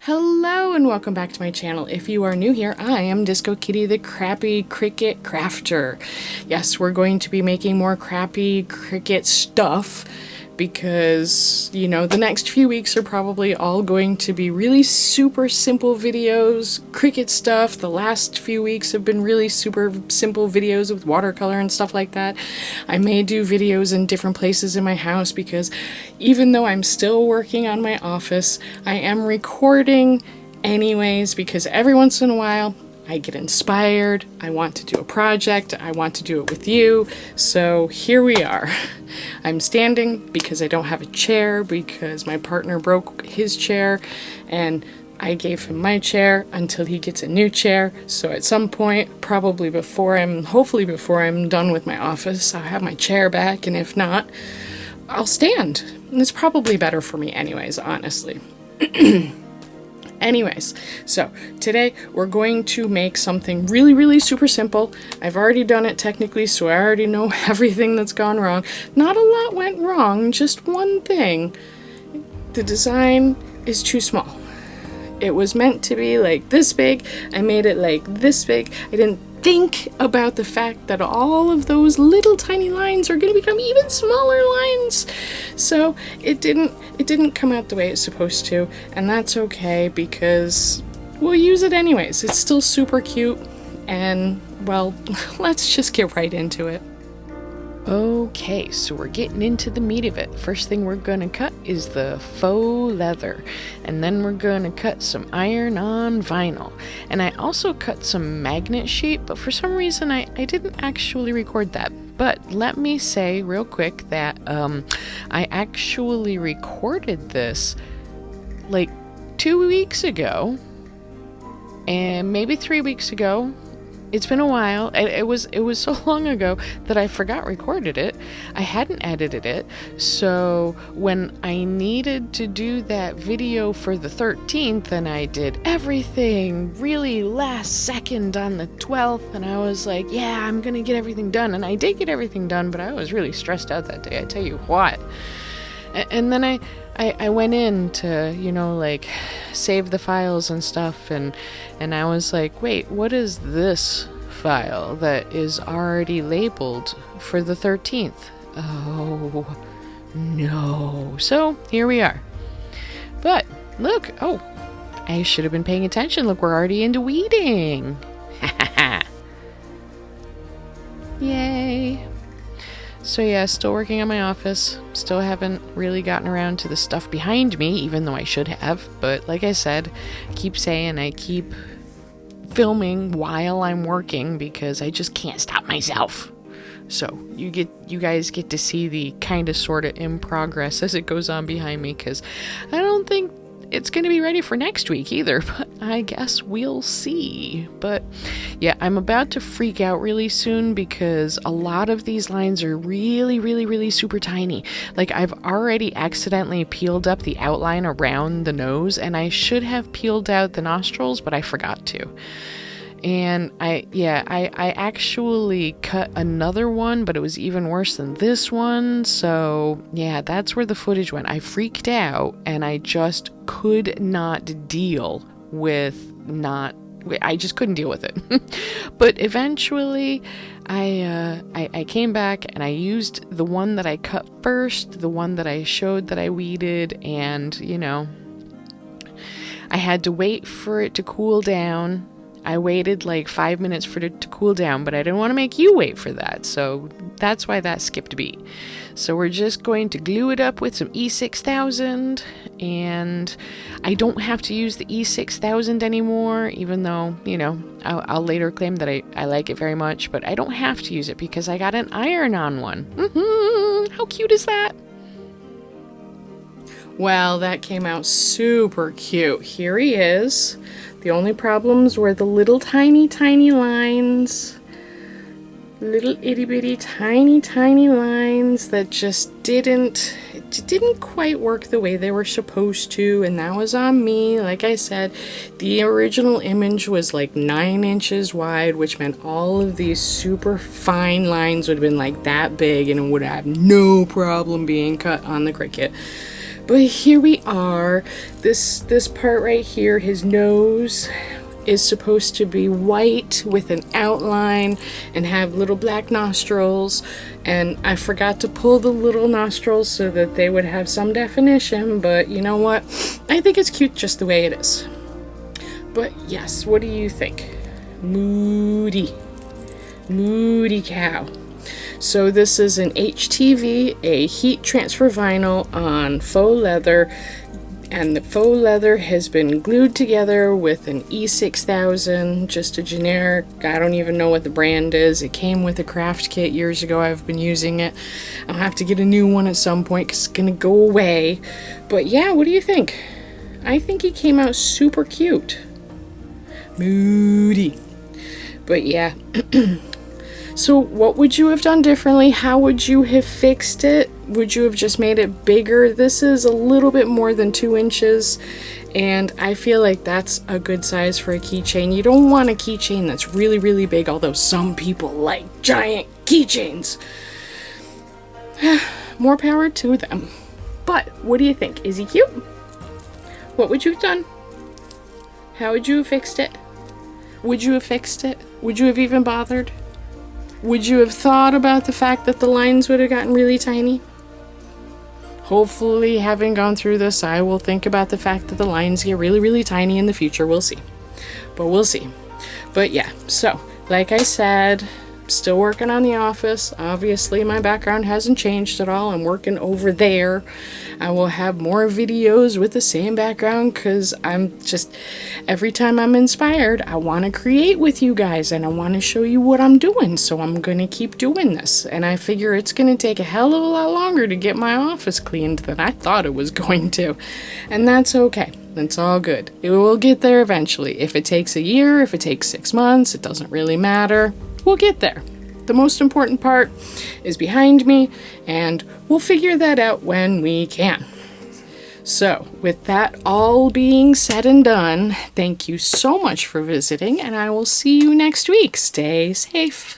Hello and welcome back to my channel. If you are new here, I am Disco Kitty, the crappy Cricut crafter. Yes, we're going to be making more crappy Cricut stuff because, you know, the next few weeks are probably all going to be really super simple videos, Cricut stuff. The last few weeks have been really super simple videos with watercolor and stuff like that. I may do videos in different places in my house because even though I'm still working on my office, I am recording anyways because every once in a while I get inspired, I want to do a project, I want to do it with you, so here we are. I'm standing because I don't have a chair because my partner broke his chair and I gave him my chair until he gets a new chair, so at some point, hopefully before I'm done with my office, I'll have my chair back, and if not, I'll stand. And it's probably better for me anyways, honestly. Anyways, so today we're going to make something really super simple. I've already done it technically, so I already know everything that's gone wrong. Not a lot went wrong, just one thing. The design is too small. It was meant to be like this big. I made it like this big. I didn't think about the fact that all of those little tiny lines are going to become even smaller lines. So it didn't come out the way it's supposed to, and that's okay because we'll use it anyways. It's still super cute, and well, let's just get right into it. Okay, so we're getting into the meat of it. First thing we're gonna cut is the faux leather, and then we're gonna cut some iron-on vinyl. And I also cut some magnet sheet, but for some reason I didn't actually record that. But let me say real quick that I actually recorded this like 2 weeks ago, and maybe 3 weeks ago. It's been a while. It was so long ago that I forgot recorded it. I hadn't edited it. So when I needed to do that video for the 13th and I did everything really last second on the 12th, and I was like, yeah, I'm going to get everything done. And I did get everything done, but I was really stressed out that day, I tell you what. And then I went in to, you know, like save the files and stuff, and I was like, wait, what is this file that is already labeled for the 13th? Oh, no. So here we are. But look, oh, I should have been paying attention. Look, we're already into weeding. Yay. So yeah, still working on my office. Still haven't really gotten around to the stuff behind me, even though I should have. But like I said, I keep saying I keep filming while I'm working because I just can't stop myself. So you guys get to see the kind of sort of in progress as it goes on behind me, because I don't think it's going to be ready for next week either, but I guess we'll see. But yeah, I'm about to freak out really soon because a lot of these lines are really super tiny. Like, I've already accidentally peeled up the outline around the nose, and I should have peeled out the nostrils, but I forgot to. And I actually cut another one, but it was even worse than this one. So yeah, that's where the footage went. I freaked out and I just could not deal with I just couldn't deal with it. But eventually I came back and I used the one that I cut first, the one that I showed that I weeded, and you know, I had to wait for it to cool down. I waited like 5 minutes for it to cool down, but I didn't want to make you wait for that, so that's why that skipped a beat. So we're just going to glue it up with some E6000, and I don't have to use the E6000 anymore, even though, you know, I'll later claim that I like it very much, but I don't have to use it because I got an iron-on one. How cute is that? Well, that came out super cute. Here he is. The only problems were the little tiny lines. Little itty bitty tiny lines that just didn't quite work the way they were supposed to, and that was on me. Like I said, the original image was like 9 inches wide, which meant all of these super fine lines would have been like that big and it would have no problem being cut on the Cricut. But here we are. This part right here, his nose is supposed to be white with an outline and have little black nostrils, and I forgot to pull the little nostrils so that they would have some definition, but you know what? I think it's cute just the way it is. But yes, what do you think? Moody cow. So this is an HTV, a heat transfer vinyl on faux leather, and the faux leather has been glued together with an E6000, just a generic, I don't even know what the brand is. It came with a craft kit years ago. I've been using it. I'll have to get a new one at some point because it's gonna go away. But yeah, what do you think? I think he came out super cute. Moody. But yeah. So what would you have done differently? How would you have fixed it? Would you have just made it bigger? This is a little bit more than 2 inches, and I feel like that's a good size for a keychain. You don't want a keychain that's really, really big, although some people like giant keychains. More power to them. But what do you think? Is he cute? What would you have done? How would you have fixed it? Would you have fixed it? Would you have even bothered? Would you have thought about the fact that the lines would have gotten really tiny? Hopefully, having gone through this, I will think about the fact that the lines get really, really tiny in the future. We'll see. But we'll see. But yeah, so, like I said, still working on the office. Obviously, my background hasn't changed at all. I'm working over there. I will have more videos with the same background because I'm just, every time I'm inspired, I want to create with you guys and I want to show you what I'm doing. So I'm going to keep doing this. And I figure it's going to take a hell of a lot longer to get my office cleaned than I thought it was going to. And that's okay. That's all good. It will get there eventually. If it takes a year, if it takes 6 months, it doesn't really matter. We'll get there. The most important part is behind me, and we'll figure that out when we can. So, with that all being said and done, thank you so much for visiting, and I will see you next week. Stay safe.